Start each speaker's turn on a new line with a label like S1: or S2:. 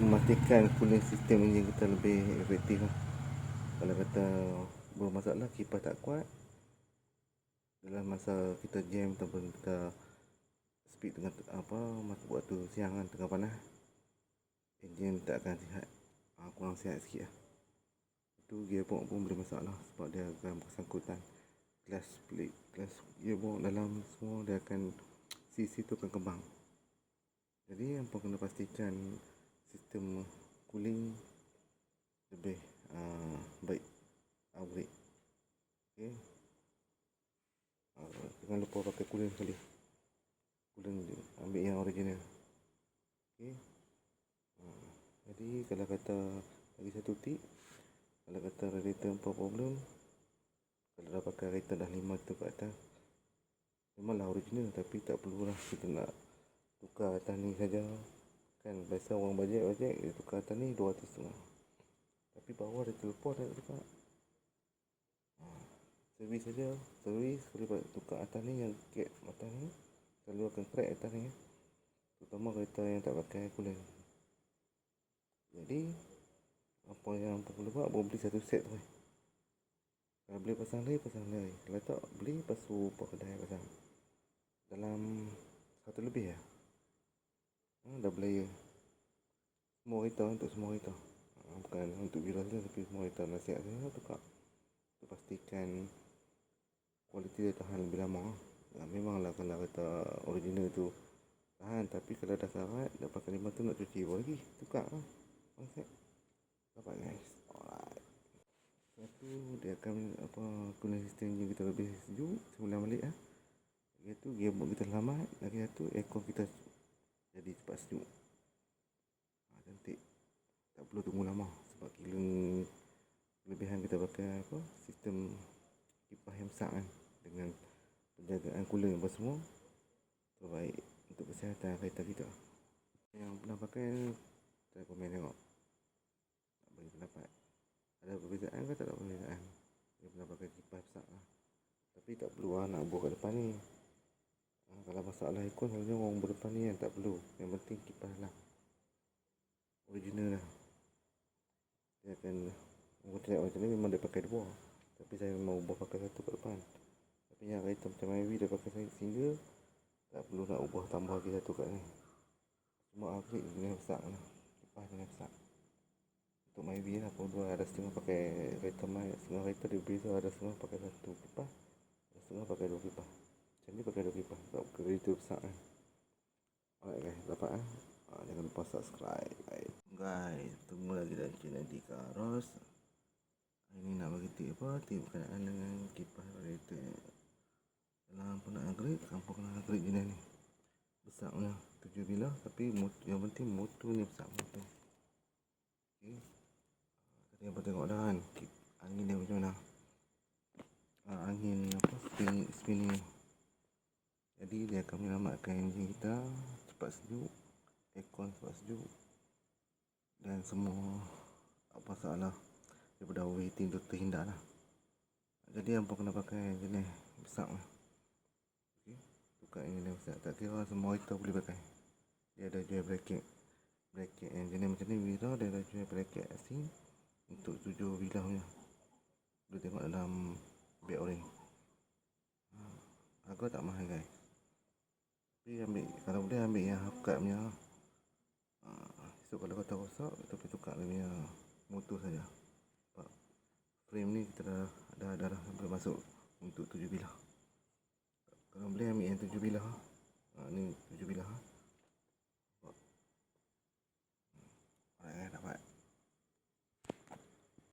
S1: memastikan cooling system enjin kita lebih efektif lah. Kalau kata bermasalah kipas tak kuat dalam masa kita jam ataupun kita speed tengah masa waktu siang kan, tengah panas, enjin tak akan sihat, kurang sihat sikit lah. Itu gearbox pun boleh masalah sebab dia akan bersangkutan kelas plate, kelas gearbox dalam semua, dia akan CC tu akan kembang. Jadi hampa kena pastikan sistem cooling lebih baik, upgrade. Okay. Jangan lupa pakai cooling sekali, cooling ambil yang original. Okay. Jadi kalau kata lagi satu tip, kalau kata radiator apa problem, kalau dah pakai radiator dah 5 tu ke atas, memanglah original, tapi tak perlulah kita nak tukar atas ni saja kan. Biasa orang bajet dia tukar atas ni 200 setengah, tapi bawah dia terlepas tak tukar. Servis saja, servis boleh tukar atas ni, yang cap atas ni selalu akan crack atas ni, terutama kereta yang tak pakai coolant. Jadi apa yang perlu buat, boleh beli satu set tu. Kalau boleh pasang lagi, kalau tak beli pasu kedai pasang dalam 1 lebih lah. Dah layer semua kereta, untuk semua kereta, bukan untuk Vira saja, tapi semua kereta nasihat saya tukar, untuk pastikan kualiti dia tahan lebih lama. Memanglah kalau kereta original tu tahan, tapi kalau dah karat, dah pakai 5 tu nak cuci baru lagi tukar lah. Okay. Dapat guys. Alright. Satu, dia akan cooling system enjin kita lebih sejuk sebelum balik lah. Lagi satu, gearbox kita lambat. Lagi satu, aircon kita jadi cepat sejuk. Cantik. Tak perlu tunggu lama, sebab kelebihan kita pakai sistem kipas yang besar kan, dengan penjagaan cooler apa semua, terbaik untuk kesihatan kereta kita. Yang pernah pakai, saya komen tengok, tak bagi pendapat, ada perbezaan ke tak ada perbezaan. Dia pernah pakai kipas besar lah, tapi tak perlu lah nak buat kat depan ni. Kalau masalah aircon, selalunya orang berdepan ni yang tak perlu, yang penting kipas lah original lah. Dia akan, orang tengok macam ni memang dia pakai dua, tapi saya memang ubah pakai satu kat depan. Tapi yang kereta macam Myvi dia pakai single, tak perlu nak ubah tambah lagi satu kat ni. Cuma upgrade jenis besar lah, kipas jenis besar. Untuk Myvi lah, dua ada setengah pakai kereta setengah kereta dia beza, ada setengah pakai satu kipas, ada setengah pakai 2 kipas. Macam ni pakai 2 kipas, sebab kereta besar kan. Alright guys, dapat jangan lupa subscribe guys. Tunggu lagi dalam channel Dika Ros. Ini nak bagi tip berkenaan dengan kipas radiator. Kalau hampa nak upgrade, hampa kena upgrade jenis ni, besar punya 7 bilah, tapi yang penting motor ni besar motor. Okay. Tadi hampa tengok dah kan angin dia macam mana, angin spinning. Jadi dia akan menyelamatkan enjin kita cepat sejuk, aircon cepat sejuk, dan semua masalah daripada overheating tu terhindar lah. Jadi hampa kena pakai jenis besar lah. Okay. Tukar jenis besar, tak kira semua kereta boleh pakai. Dia ada jual bracket yang jenis macam ni. Vira dia ada jual bracket asing untuk 7 bilah punya, boleh tengok dalam beg orange. Harga tak mahal guys, tapi kalau boleh ambil yang half cut punya. So kalau kata rosak, kita boleh tukar dia punya motor saja. Sebab frame ni kita dah boleh masuk untuk 7 bilah. Kalau boleh ambil yang 7 bilah. Ni 7 bilah.